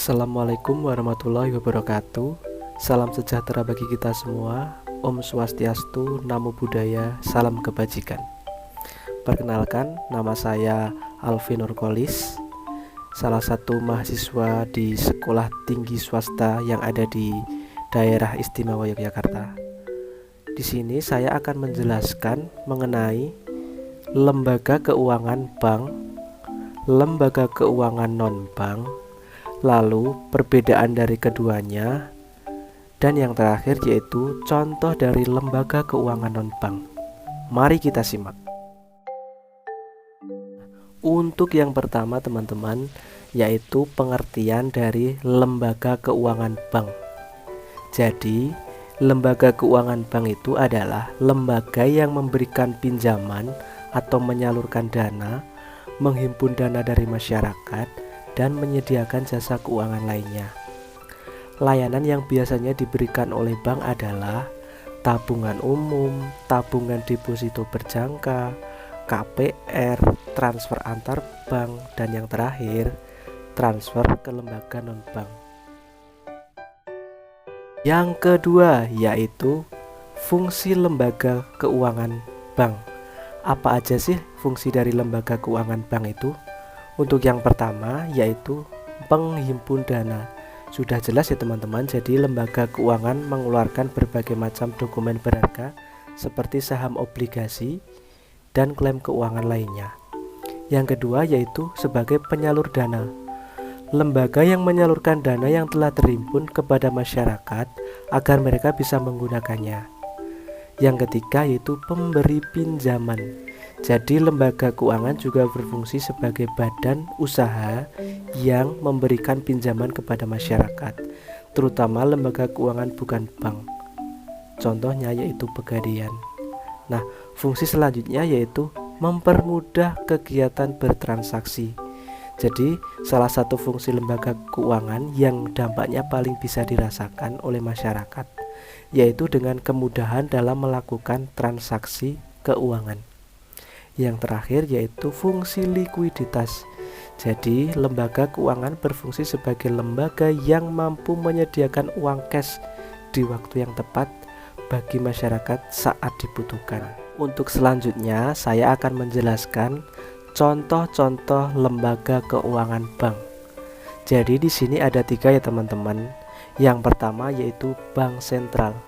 Assalamualaikum warahmatullahi wabarakatuh. Salam sejahtera bagi kita semua. Om Swastiastu, Namo Buddhaya, salam kebajikan. Perkenalkan, nama saya Alvin Nurkolis, salah satu mahasiswa di sekolah tinggi swasta yang ada di daerah istimewa Yogyakarta. Di sini saya akan menjelaskan mengenai lembaga keuangan bank, lembaga keuangan non-bank, lalu perbedaan dari keduanya, dan yang terakhir yaitu contoh dari lembaga keuangan non-bank. Mari kita simak. Untuk yang pertama teman-teman, yaitu pengertian dari lembaga keuangan bank. Jadi, lembaga keuangan bank itu adalah lembaga yang memberikan pinjaman atau menyalurkan dana, menghimpun dana dari masyarakat, dan menyediakan jasa keuangan lainnya. Layanan yang biasanya diberikan oleh bank adalah tabungan umum, tabungan deposito berjangka, KPR, transfer antar bank, dan yang terakhir, transfer ke lembaga non-bank. Yang kedua yaitu fungsi lembaga keuangan bank. Apa aja sih fungsi dari lembaga keuangan bank itu? Untuk yang pertama yaitu penghimpun dana. Sudah jelas ya teman-teman, jadi lembaga keuangan mengeluarkan berbagai macam dokumen berharga seperti saham obligasi dan klaim keuangan lainnya. Yang kedua yaitu sebagai penyalur dana. Lembaga yang menyalurkan dana yang telah terhimpun kepada masyarakat agar mereka bisa menggunakannya. Yang ketiga yaitu pemberi pinjaman. Jadi lembaga keuangan juga berfungsi sebagai badan usaha yang memberikan pinjaman kepada masyarakat, terutama lembaga keuangan bukan bank. Contohnya yaitu Pegadaian. Nah, fungsi selanjutnya yaitu mempermudah kegiatan bertransaksi. Jadi, salah satu fungsi lembaga keuangan yang dampaknya paling bisa dirasakan oleh masyarakat, yaitu dengan kemudahan dalam melakukan transaksi keuangan. Yang terakhir yaitu fungsi likuiditas. Jadi, lembaga keuangan berfungsi sebagai lembaga yang mampu menyediakan uang cash di waktu yang tepat bagi masyarakat saat dibutuhkan. Untuk selanjutnya, saya akan menjelaskan contoh-contoh lembaga keuangan bank. Jadi di sini ada 3 ya teman-teman. Yang pertama yaitu Bank Sentral.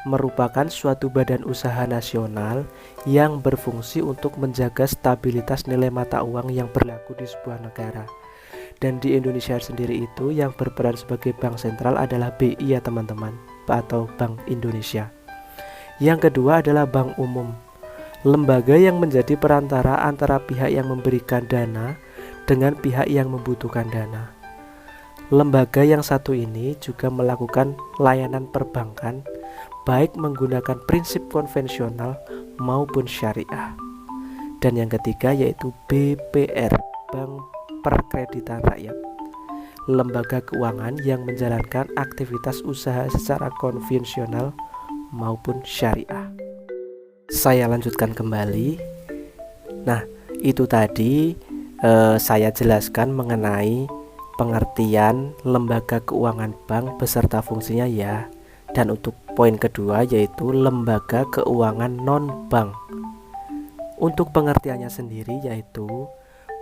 Merupakan suatu badan usaha nasional yang berfungsi untuk menjaga stabilitas nilai mata uang yang berlaku di sebuah negara. Dan di Indonesia sendiri itu yang berperan sebagai bank sentral adalah BI ya teman-teman, atau Bank Indonesia. Yang kedua adalah bank umum. Lembaga yang menjadi perantara antara pihak yang memberikan dana dengan pihak yang membutuhkan dana. Lembaga yang satu ini juga melakukan layanan perbankan baik menggunakan prinsip konvensional maupun syariah. Dan yang ketiga yaitu BPR, Bank Perkreditan Rakyat. Lembaga keuangan yang menjalankan aktivitas usaha secara konvensional maupun syariah. Saya lanjutkan kembali. Nah, itu tadi saya jelaskan mengenai pengertian lembaga keuangan bank beserta fungsinya ya. Dan untuk poin kedua yaitu lembaga keuangan non-bank. Untuk pengertiannya sendiri yaitu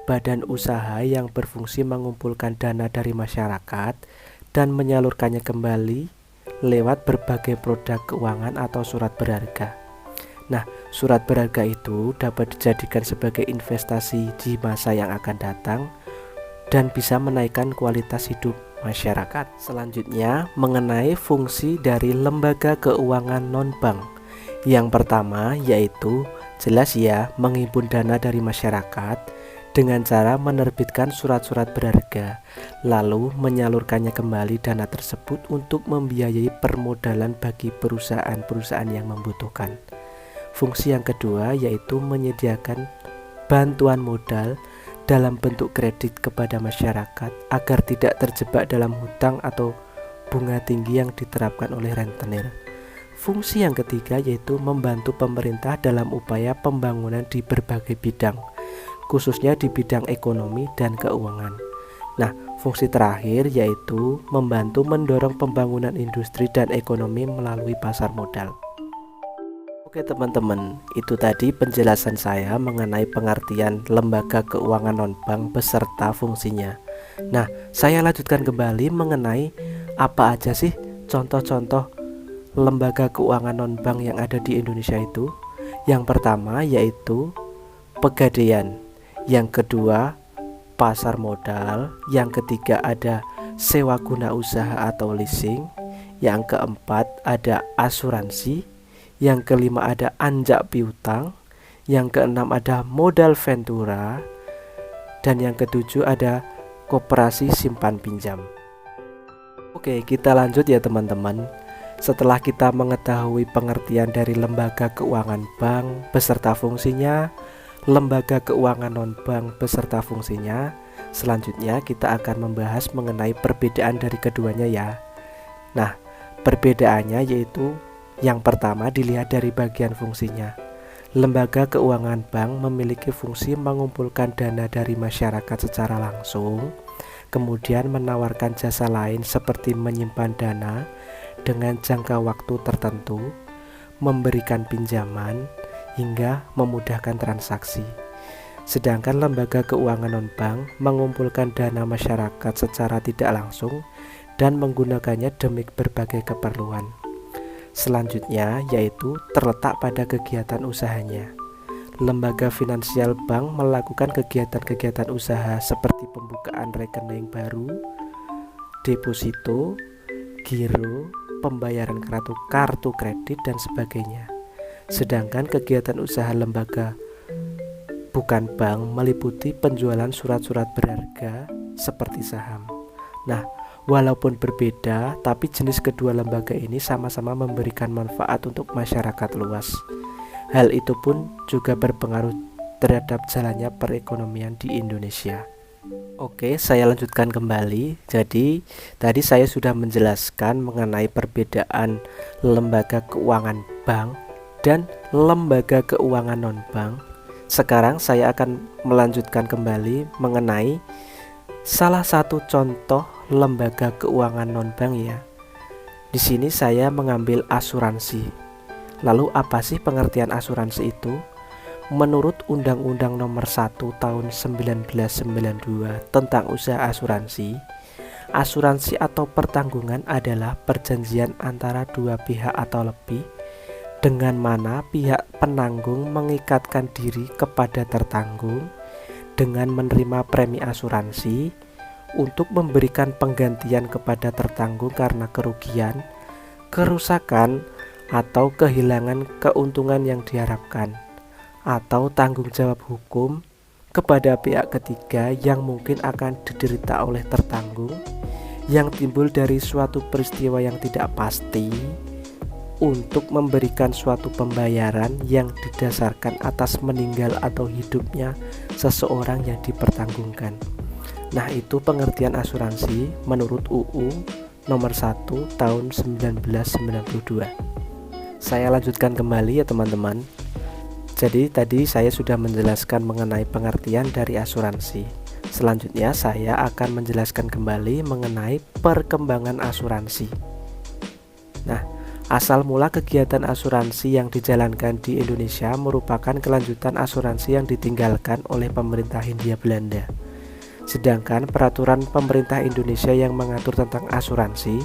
badan usaha yang berfungsi mengumpulkan dana dari masyarakat dan menyalurkannya kembali lewat berbagai produk keuangan atau surat berharga. Nah, surat berharga itu dapat dijadikan sebagai investasi di masa yang akan datang dan bisa menaikkan kualitas hidup masyarakat. Selanjutnya mengenai fungsi dari lembaga keuangan non-bank. Yang pertama yaitu jelas ya, menghimpun dana dari masyarakat dengan cara menerbitkan surat-surat berharga, lalu menyalurkannya kembali dana tersebut untuk membiayai permodalan bagi perusahaan-perusahaan yang membutuhkan. Fungsi yang kedua yaitu menyediakan bantuan modal dalam bentuk kredit kepada masyarakat agar tidak terjebak dalam hutang atau bunga tinggi yang diterapkan oleh rentenir. Fungsi yang ketiga yaitu membantu pemerintah dalam upaya pembangunan di berbagai bidang, khususnya di bidang ekonomi dan keuangan. Nah, fungsi terakhir yaitu membantu mendorong pembangunan industri dan ekonomi melalui pasar modal. Oke teman-teman, itu tadi penjelasan saya mengenai pengertian lembaga keuangan non-bank beserta fungsinya. Nah, saya lanjutkan kembali mengenai apa aja sih contoh-contoh lembaga keuangan non-bank yang ada di Indonesia itu. Yang pertama yaitu Pegadaian, yang kedua pasar modal, yang ketiga ada sewa guna usaha atau leasing, yang keempat ada asuransi, yang kelima ada anjak piutang, yang keenam ada modal ventura, dan yang ketujuh ada koperasi simpan pinjam. Oke, kita lanjut ya teman-teman. Setelah kita mengetahui pengertian dari lembaga keuangan bank beserta fungsinya, lembaga keuangan non-bank beserta fungsinya, selanjutnya kita akan membahas mengenai perbedaan dari keduanya ya. Nah, perbedaannya yaitu yang pertama dilihat dari bagian fungsinya. Lembaga keuangan bank memiliki fungsi mengumpulkan dana dari masyarakat secara langsung, kemudian menawarkan jasa lain seperti menyimpan dana dengan jangka waktu tertentu, memberikan pinjaman, hingga memudahkan transaksi. Sedangkan lembaga keuangan non-bank mengumpulkan dana masyarakat secara tidak langsung dan menggunakannya demi berbagai keperluan. Selanjutnya yaitu terletak pada kegiatan usahanya. Lembaga finansial bank melakukan kegiatan-kegiatan usaha seperti pembukaan rekening baru, deposito, giro, pembayaran kartu kredit dan sebagainya. Sedangkan kegiatan usaha lembaga bukan bank meliputi penjualan surat-surat berharga seperti saham. Nah, walaupun berbeda, tapi jenis kedua lembaga ini sama-sama memberikan manfaat untuk masyarakat luas. Hal itu pun juga berpengaruh terhadap jalannya perekonomian di Indonesia. Oke, saya lanjutkan kembali. Jadi, tadi saya sudah menjelaskan mengenai perbedaan lembaga keuangan bank dan lembaga keuangan non-bank. Sekarang saya akan melanjutkan kembali mengenai salah satu contoh lembaga keuangan non-bank ya. Di sini saya mengambil asuransi. Lalu apa sih pengertian asuransi itu? Menurut Undang-Undang Nomor 1 Tahun 1992 tentang usaha asuransi, asuransi atau pertanggungan adalah perjanjian antara dua pihak atau lebih, dengan mana pihak penanggung mengikatkan diri kepada tertanggung dengan menerima premi asuransi untuk memberikan penggantian kepada tertanggung karena kerugian, kerusakan, atau kehilangan keuntungan yang diharapkan, atau tanggung jawab hukum kepada pihak ketiga yang mungkin akan diderita oleh tertanggung yang timbul dari suatu peristiwa yang tidak pasti, untuk memberikan suatu pembayaran yang didasarkan atas meninggal atau hidupnya seseorang yang dipertanggungkan. Nah, itu pengertian asuransi menurut UU Nomor 1 Tahun 1992. Saya lanjutkan kembali ya teman-teman. Jadi tadi saya sudah menjelaskan mengenai pengertian dari asuransi. Selanjutnya saya akan menjelaskan kembali mengenai perkembangan asuransi. Nah, asal mula kegiatan asuransi yang dijalankan di Indonesia merupakan kelanjutan asuransi yang ditinggalkan oleh pemerintah Hindia Belanda. Sedangkan peraturan pemerintah Indonesia yang mengatur tentang asuransi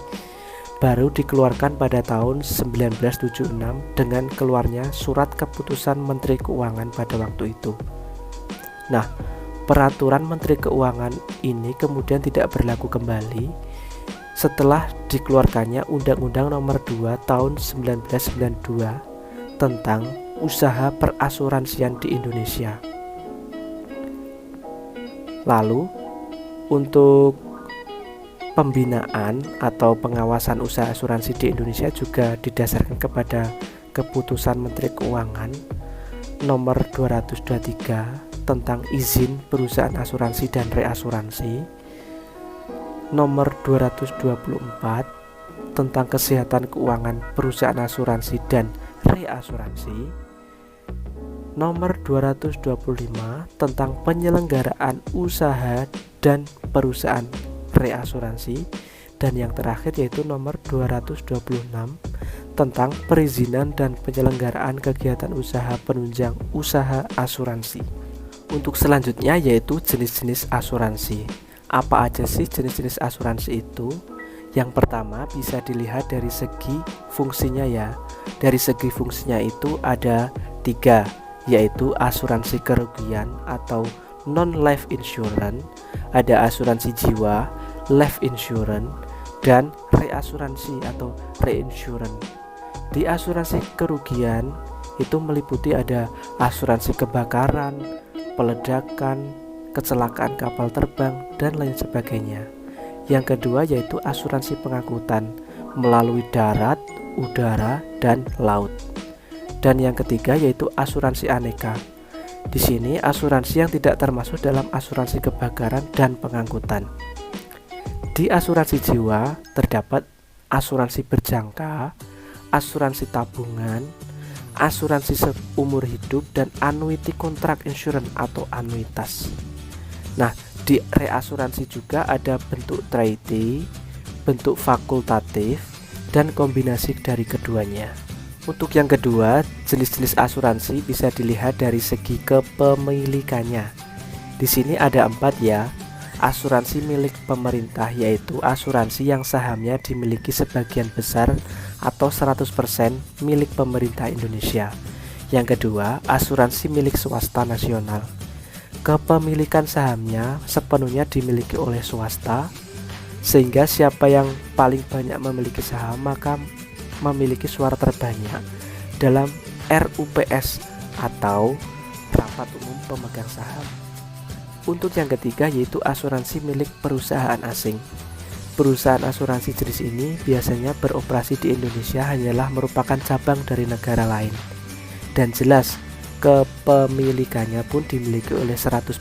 baru dikeluarkan pada tahun 1976 dengan keluarnya surat keputusan Menteri Keuangan pada waktu itu. Nah, peraturan Menteri Keuangan ini kemudian tidak berlaku kembali setelah dikeluarkannya Undang-Undang Nomor 2 Tahun 1992 tentang usaha perasuransian di Indonesia. Lalu, untuk pembinaan atau pengawasan usaha asuransi di Indonesia juga didasarkan kepada Keputusan Menteri Keuangan Nomor 223 tentang izin perusahaan asuransi dan reasuransi, Nomor 224 tentang kesehatan keuangan perusahaan asuransi dan reasuransi, nomor 225 tentang penyelenggaraan usaha dan perusahaan reasuransi, dan yang terakhir yaitu nomor 226 tentang perizinan dan penyelenggaraan kegiatan usaha penunjang usaha asuransi. Untuk selanjutnya yaitu jenis-jenis asuransi. Apa aja sih jenis-jenis asuransi itu? Yang pertama bisa dilihat dari segi fungsinya ya. Dari segi fungsinya itu ada 3, yaitu asuransi kerugian atau non-life insurance, ada asuransi jiwa, life insurance, dan reasuransi atau reinsurance. Di asuransi kerugian itu meliputi ada asuransi kebakaran, peledakan, kecelakaan kapal terbang, dan lain sebagainya. Yang kedua yaitu asuransi pengangkutan melalui darat, udara, dan laut. Dan yang ketiga yaitu asuransi aneka. Di sini asuransi yang tidak termasuk dalam asuransi kebakaran dan pengangkutan. Di asuransi jiwa terdapat asuransi berjangka, asuransi tabungan, asuransi seumur hidup, dan annuity contract insurance atau anuitas. Nah, di reasuransi juga ada bentuk treaty, bentuk fakultatif, dan kombinasi dari keduanya. Untuk yang kedua, jenis-jenis asuransi bisa dilihat dari segi kepemilikannya. Di sini ada 4 ya. Asuransi milik pemerintah yaitu asuransi yang sahamnya dimiliki sebagian besar atau 100% milik pemerintah Indonesia. Yang kedua, asuransi milik swasta nasional. Kepemilikan sahamnya sepenuhnya dimiliki oleh swasta, sehingga siapa yang paling banyak memiliki saham maka memiliki suara terbanyak dalam RUPS atau Rapat Umum Pemegang Saham. Untuk yang ketiga yaitu asuransi milik perusahaan asing. Perusahaan asuransi jenis ini biasanya beroperasi di Indonesia hanyalah merupakan cabang dari negara lain, dan jelas kepemilikannya pun dimiliki oleh 100%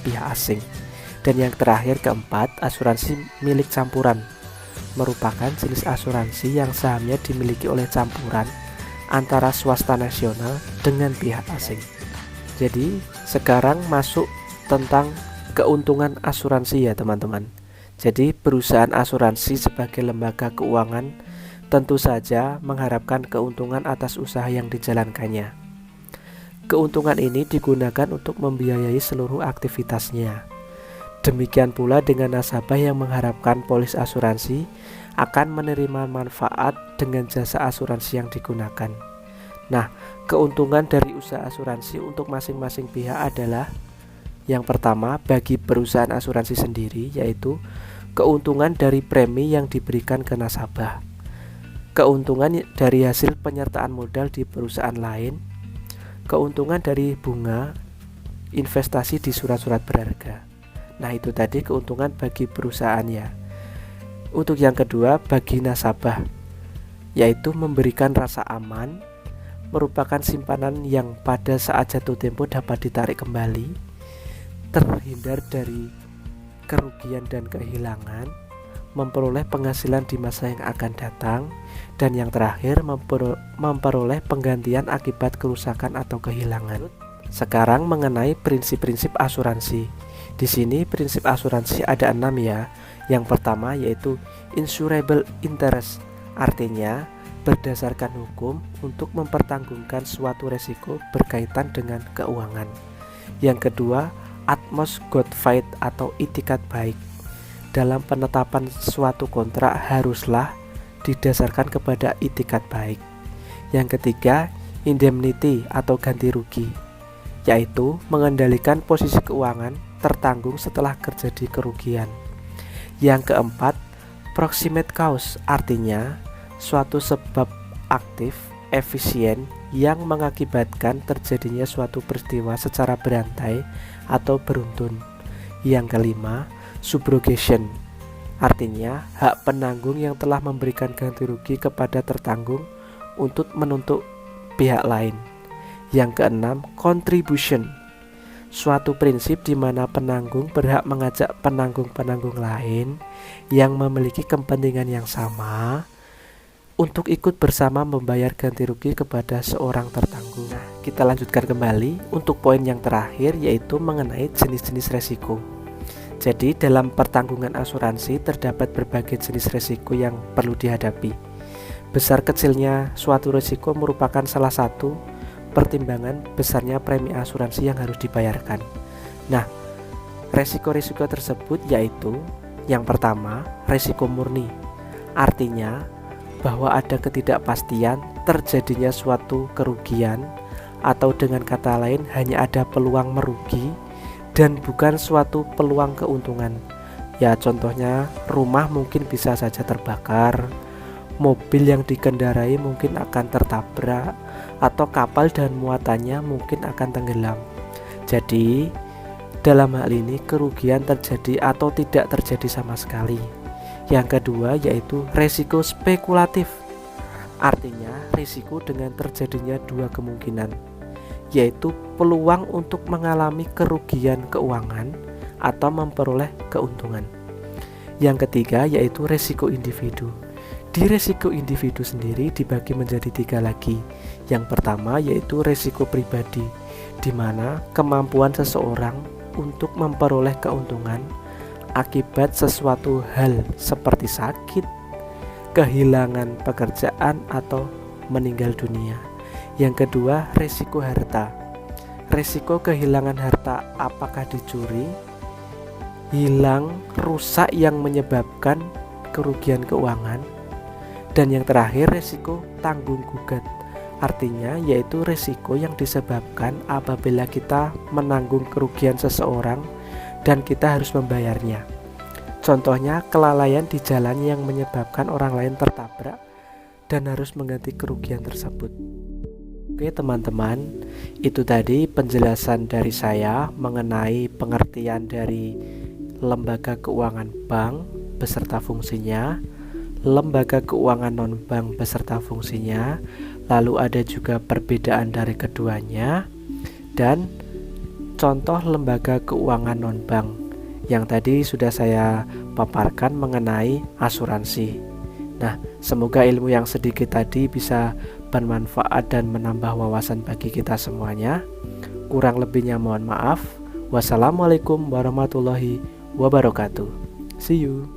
pihak asing. Dan yang terakhir keempat, asuransi milik campuran merupakan jenis asuransi yang sahamnya dimiliki oleh campuran antara swasta nasional dengan pihak asing. Jadi sekarang masuk tentang keuntungan asuransi ya teman-teman. Jadi perusahaan asuransi sebagai lembaga keuangan tentu saja mengharapkan keuntungan atas usaha yang dijalankannya. Keuntungan ini digunakan untuk membiayai seluruh aktivitasnya. Demikian pula dengan nasabah yang mengharapkan polis asuransi akan menerima manfaat dengan jasa asuransi yang digunakan. Nah, keuntungan dari usaha asuransi untuk masing-masing pihak adalah yang pertama, bagi perusahaan asuransi sendiri, yaitu keuntungan dari premi yang diberikan ke nasabah, keuntungan dari hasil penyertaan modal di perusahaan lain, keuntungan dari bunga investasi di surat-surat berharga. Nah, itu tadi keuntungan bagi perusahaan ya. Untuk yang kedua, bagi nasabah, yaitu memberikan rasa aman, merupakan simpanan yang pada saat jatuh tempo dapat ditarik kembali, terhindar dari kerugian dan kehilangan, memperoleh penghasilan di masa yang akan datang, dan yang terakhir memperoleh penggantian akibat kerusakan atau kehilangan. Sekarang mengenai prinsip-prinsip asuransi. Di sini prinsip asuransi ada 6 ya. Yang pertama yaitu insurable interest, artinya berdasarkan hukum untuk mempertanggungjawabkan suatu resiko berkaitan dengan keuangan. Yang kedua, utmost good faith atau itikat baik. Dalam penetapan suatu kontrak haruslah didasarkan kepada itikat baik. Yang ketiga, indemnity atau ganti rugi, yaitu mengendalikan posisi keuangan tertanggung setelah terjadi kerugian. Yang keempat, proximate cause, artinya suatu sebab aktif efisien yang mengakibatkan terjadinya suatu peristiwa secara berantai atau beruntun. Yang kelima, subrogation, artinya hak penanggung yang telah memberikan ganti rugi kepada tertanggung untuk menuntut pihak lain. Yang keenam, contribution, suatu prinsip di mana penanggung berhak mengajak penanggung-penanggung lain yang memiliki kepentingan yang sama untuk ikut bersama membayar ganti rugi kepada seorang tertanggung. Nah, kita lanjutkan kembali untuk poin yang terakhir, yaitu mengenai jenis-jenis resiko. Jadi dalam pertanggungan asuransi terdapat berbagai jenis resiko yang perlu dihadapi. Besar kecilnya suatu resiko merupakan salah satu pertimbangan besarnya premi asuransi yang harus dibayarkan. Nah, resiko-resiko tersebut yaitu yang pertama, resiko murni. Artinya bahwa ada ketidakpastian terjadinya suatu kerugian, atau dengan kata lain hanya ada peluang merugi dan bukan suatu peluang keuntungan. Ya, contohnya rumah mungkin bisa saja terbakar, mobil yang dikendarai mungkin akan tertabrak, atau kapal dan muatannya mungkin akan tenggelam. Jadi dalam hal ini kerugian terjadi atau tidak terjadi sama sekali. Yang kedua yaitu resiko spekulatif. Artinya risiko dengan terjadinya dua kemungkinan, yaitu peluang untuk mengalami kerugian keuangan atau memperoleh keuntungan. Yang ketiga yaitu resiko individu. Di resiko individu sendiri dibagi menjadi tiga lagi. Yang pertama yaitu resiko pribadi, di mana kemampuan seseorang untuk memperoleh keuntungan akibat sesuatu hal seperti sakit, kehilangan pekerjaan, atau meninggal dunia. Yang kedua, resiko harta. Resiko kehilangan harta, apakah dicuri, hilang, rusak yang menyebabkan kerugian keuangan. Dan yang terakhir, resiko tanggung gugat. Artinya yaitu resiko yang disebabkan apabila kita menanggung kerugian seseorang dan kita harus membayarnya. Contohnya kelalaian di jalan yang menyebabkan orang lain tertabrak dan harus mengganti kerugian tersebut. Oke teman-teman, itu tadi penjelasan dari saya mengenai pengertian dari lembaga keuangan bank beserta fungsinya, lembaga keuangan non-bank beserta fungsinya, lalu ada juga perbedaan dari keduanya, dan contoh lembaga keuangan non-bank yang tadi sudah saya paparkan mengenai asuransi. Nah, semoga ilmu yang sedikit tadi bisa bermanfaat dan menambah wawasan bagi kita semuanya. Kurang lebihnya mohon maaf. Wassalamualaikum warahmatullahi wabarakatuh. See you.